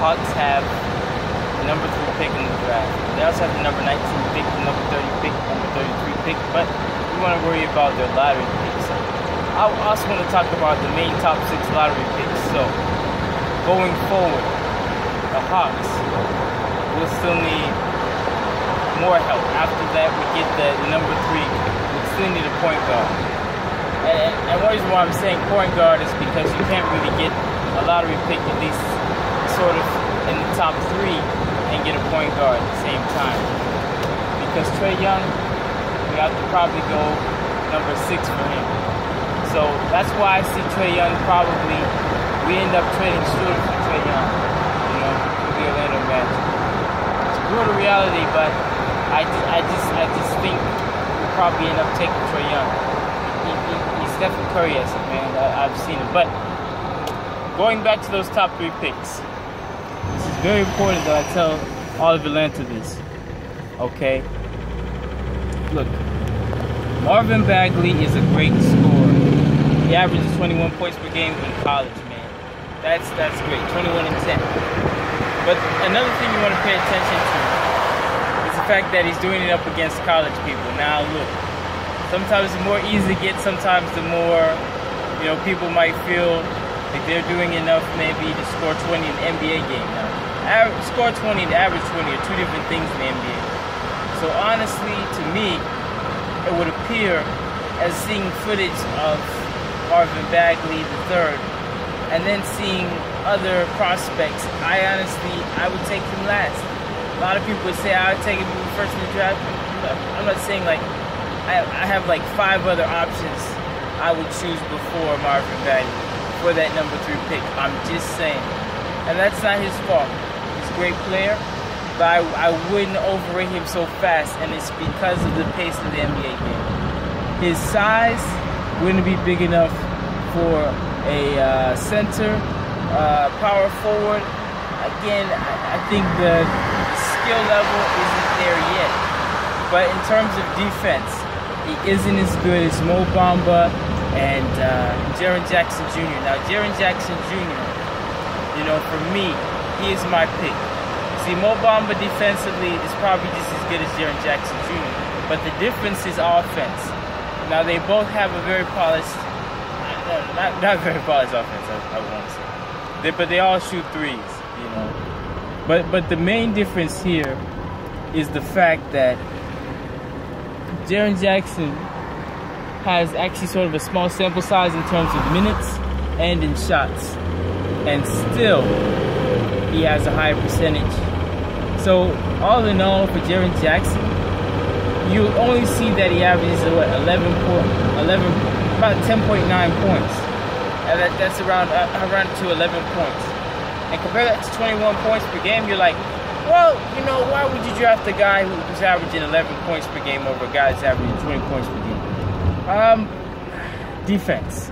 Hawks have the number 3 pick in the draft. They also have the number 19 pick, the number 30 pick, number 33 pick, but we want to worry about their lottery picks. I also want to talk about the main top 6 lottery picks. So, going forward, the Hawks will still need more help. After that, we get the number 3. We still need a point guard. And one reason why I'm saying point guard is because you can't really get a lottery pick at least sort of in the top 3 and get a point guard at the same time. Because Trey Young, we have to probably go number 6 for him. So that's why I see Trey Young probably, we end up trading Shooter for Trey Young, you know, with the Orlando Magic. It's a brutal reality, but I just think we'll probably end up taking Trey Young. He's Stephen Curry as it, man. I've seen it. But going back to those top 3 picks, this is very important that I tell all of Atlanta this. Okay? Look, Marvin Bagley is a great scorer. He averages 21 points per game in college, man. That's great. 21 and 10. But another thing you want to pay attention to is the fact that he's doing it up against college people. Now, look. Sometimes the more easy to get, sometimes the more, you know, people might feel like they're doing enough maybe to score 20 in the NBA game. Now, score 20 and average 20 are 2 different things in the NBA. So honestly, to me, it would appear as seeing footage of Marvin Bagley III and then seeing other prospects, I would take him last. A lot of people would say I would take him first in the draft. I'm not saying like, I have like 5 other options I would choose before Marvin Bagley for that number 3 pick. I'm just saying. And that's not his fault. He's a great player, but I wouldn't overrate him so fast, and it's because of the pace of the NBA game. His size wouldn't be big enough for a center, power forward. Again, I think the skill level isn't there yet. But in terms of defense, he isn't as good as Mo Bamba and Jaren Jackson Jr. Now, Jaren Jackson Jr., you know, for me, he is my pick. See, Mo Bamba defensively is probably just as good as Jaren Jackson Jr., but the difference is offense. Now, they both have a very polished, not very polished offense, I want to say. But they all shoot threes, you know. But the main difference here is the fact that Jaren Jackson has actually sort of a small sample size in terms of minutes and in shots. And still, he has a higher percentage. So, all in all, for Jaren Jackson, you only see that he averages about 10.9 points. And that's around to 11 points. And compare that to 21 points per game, you're like, well, you know, why would you draft a guy who's averaging 11 points per game over a guy that's averaging 20 points per game? Defense.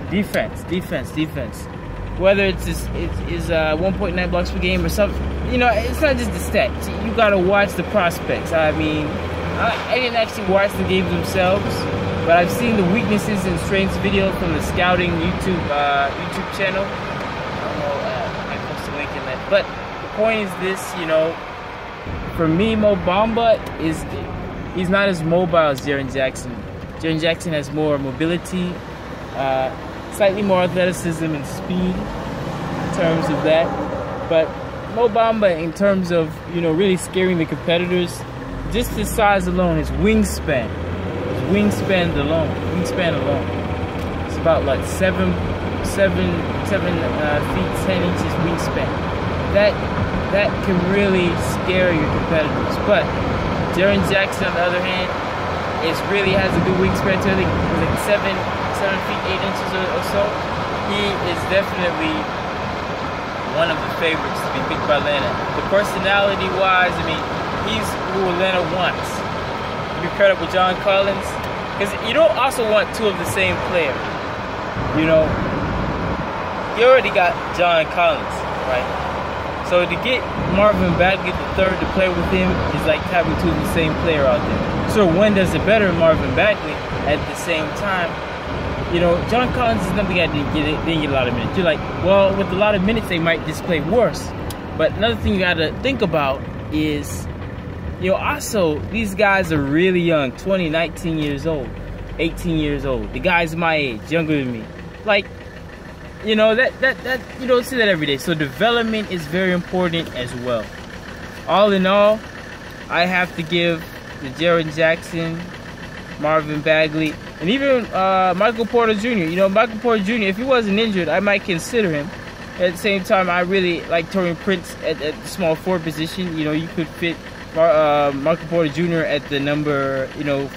Whether it's 1.9 blocks per game or something, you know, it's not just the stats. You gotta watch the prospects. I mean, I didn't actually watch the games themselves, but I've seen the weaknesses and strengths video from the scouting YouTube channel. I don't know, I post a link in that. But the point is this, you know. For me, Mo Bamba he's not as mobile as Jaren Jackson. Jaren Jackson has more mobility, slightly more athleticism and speed in terms of that. But Mo Bamba, in terms of, you know, really scaring the competitors, just his size alone, his wingspan alone, it's about like 7 feet 10 inches wingspan. That can really scare your competitors. But Jaren Jackson, on the other hand, really has a good wingspan too. I think it's like 7 feet 8 inches or so. He is definitely one of the favorites to be picked by Atlanta. The personality-wise, I mean, he's who Atlanta wants. You paired up with John Collins, because you don't also want 2 of the same player. You know, you already got John Collins, right? So to get Marvin Bagley III to play with him is like having 2 of the same player out there. So one does it better than Marvin Bagley. At the same time, you know, John Collins is another guy that didn't get a lot of minutes. You're like, well, with a lot of minutes, they might just play worse. But another thing you gotta think about is, you know, also these guys are really young, 20, 19 years old, 18 years old. The guys my age, younger than me. Like, you know, that you don't see that every day. So development is very important as well. All in all, I have to give the Jaren Jackson, Marvin Bagley, and even Michael Porter Jr. You know, Michael Porter Jr., if he wasn't injured, I might consider him. At the same time, I really like Taurean Prince at the small forward position. You know, you could fit Michael Porter Jr. at the number,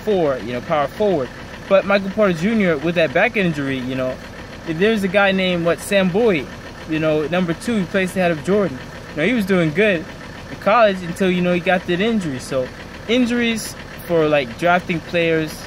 4, power forward. But Michael Porter Jr. with that back injury, if there's a guy named, Sam Boyd, number 2, he plays ahead of Jordan. He was doing good in college until, he got that injury. So, injuries for, drafting players,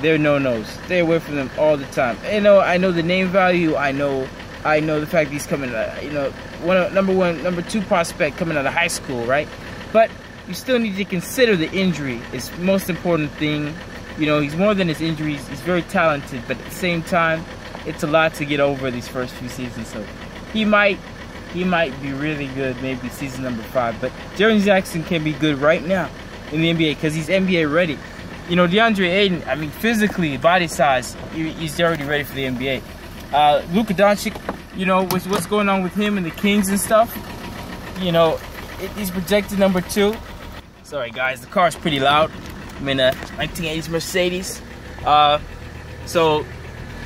they're no-nos. Stay away from them all the time. I know the name value. I know the fact he's coming, number 2 prospect coming out of high school, right? But you still need to consider the injury. It's the most important thing. He's more than his injuries. He's very talented, but at the same time, it's a lot to get over these first few seasons. So he might be really good, maybe season number 5. But Jaren Jackson can be good right now in the NBA because he's NBA ready. Deandre Ayton, I mean, physically, body size, he's already ready for the NBA. Luka Doncic, with what's going on with him and the Kings and stuff, he's projected number 2. Sorry, guys, the car's pretty loud. I'm in a 1980s Mercedes. So,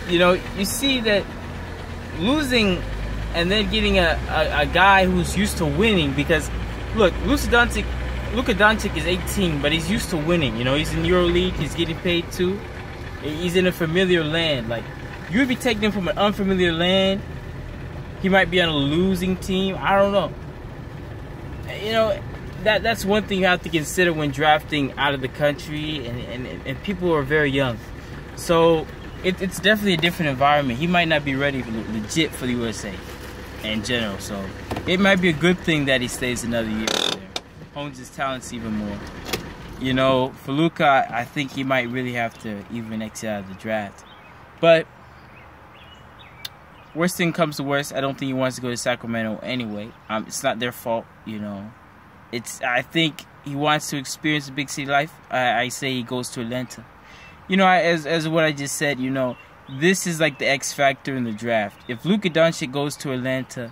you see that losing and then getting a guy who's used to winning, because, look, Luka Doncic is 18, but he's used to winning. He's in EuroLeague, he's getting paid too. He's in a familiar land. Like, you would be taking him from an unfamiliar land. He might be on a losing team. I don't know. That's one thing you have to consider when drafting out of the country, and people are very young. So it's definitely a different environment. He might not be ready legit for the USA in general. So it might be a good thing that he stays another year there. Hones his talents even more. For Luka, I think he might really have to even exit out of the draft. But worst thing comes to worst, I don't think he wants to go to Sacramento anyway. It's not their fault, I think he wants to experience the big city life. I say he goes to Atlanta. As what I just said, this is like the X factor in the draft. If Luka Doncic goes to Atlanta,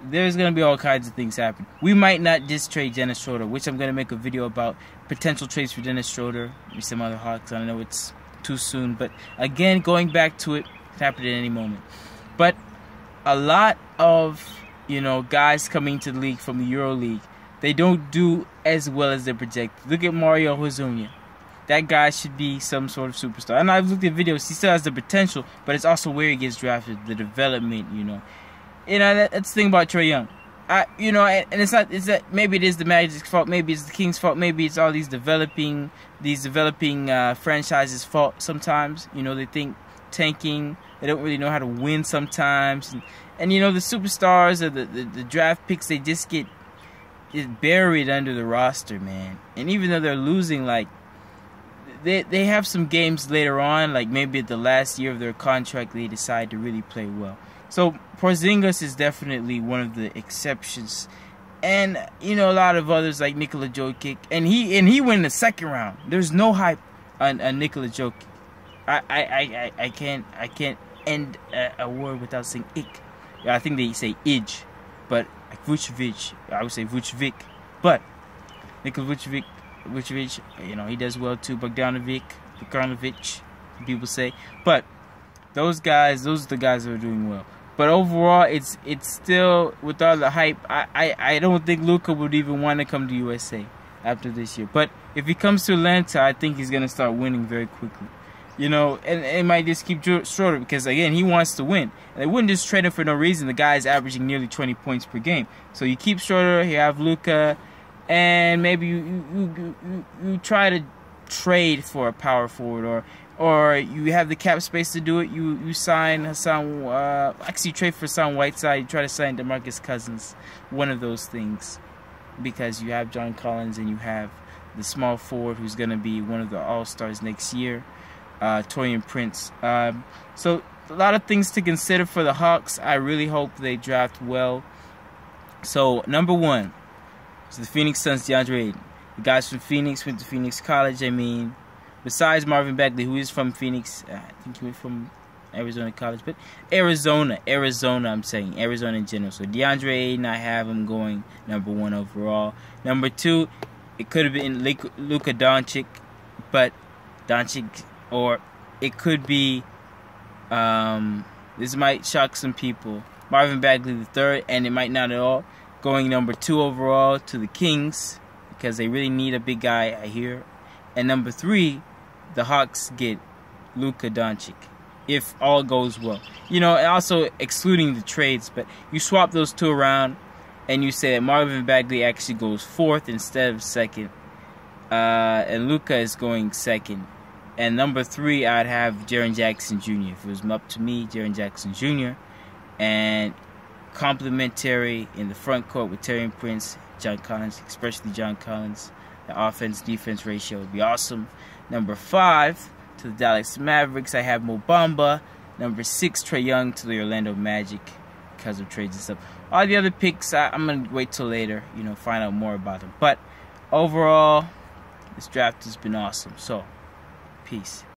there's going to be all kinds of things happen. We might not just trade Dennis Schroeder, which I'm going to make a video about potential trades for Dennis Schroeder and some other Hawks. I know it's too soon, but again, going back to it, it happen at any moment. But a lot of, guys coming to the league from the EuroLeague, they don't do as well as they're projected. Look at Mario Hezonja. That guy should be some sort of superstar. And I've looked at videos. He still has the potential, but it's also where he gets drafted, the development, that's the thing about Trey Young. And it's that maybe it is the Magic's fault, maybe it's the Kings' fault, maybe it's all these developing franchises' fault sometimes. They think tanking, they don't really know how to win sometimes. And the superstars or the draft picks, they just get buried under the roster, man. And even though they're losing, they have some games later on, maybe at the last year of their contract, they decide to really play well. So Porzingis is definitely one of the exceptions, and a lot of others like Nikola Jokic, and he went in the second round. There's no hype on Nikola Jokic. I can't end a word without saying ik. I think they say ij, but Vucevic, I would say Vucevic, but Nikola Vucevic, he does well too. Bogdanovic, people say, but those are the guys that are doing well. But overall, it's still, with all the hype, I don't think Luka would even want to come to USA after this year. But if he comes to Atlanta, I think he's going to start winning very quickly. And it might just keep Schroeder because, again, he wants to win. And they wouldn't just trade him for no reason. The guy is averaging nearly 20 points per game. So you keep Schroeder, you have Luka, and maybe you try to trade for a power forward, or you have the cap space to do it. You sign Hassan. Actually, you trade for Hassan Whiteside. You try to sign DeMarcus Cousins. One of those things, because you have John Collins and you have the small forward who's going to be one of the All-Stars next year, Taurean Prince. So a lot of things to consider for the Hawks. I really hope they draft well. So, number 1 is the Phoenix Suns, Deandre Ayton. The guys from Phoenix went to Phoenix College. I mean, besides Marvin Bagley, who is from Phoenix, I think he went from Arizona College, but Arizona, I'm saying, Arizona in general. So Deandre Ayton, I have him going number 1 overall. Number 2, it could have been Luka Doncic, but or it could be, this might shock some people, Marvin Bagley III, and it might not at all, going number 2 overall to the Kings, because they really need a big guy, I hear. And number 3, the Hawks get Luka Doncic, if all goes well. You know, and also excluding the trades, but you swap those 2 around, and you say that Marvin Bagley actually goes 4th instead of 2nd, and Luka is going 2nd. And number 3, I'd have Jaren Jackson Jr. If it was up to me, Jaren Jackson Jr. And complementary in the front court with Terry and Prince, John Collins, especially John Collins. The offense-defense ratio would be awesome. Number 5, to the Dallas Mavericks, I have Mo Bamba. Number 6, Trey Young to the Orlando Magic because of trades and stuff. All the other picks, I'm going to wait till later, you know, find out more about them. But overall, this draft has been awesome. So, peace.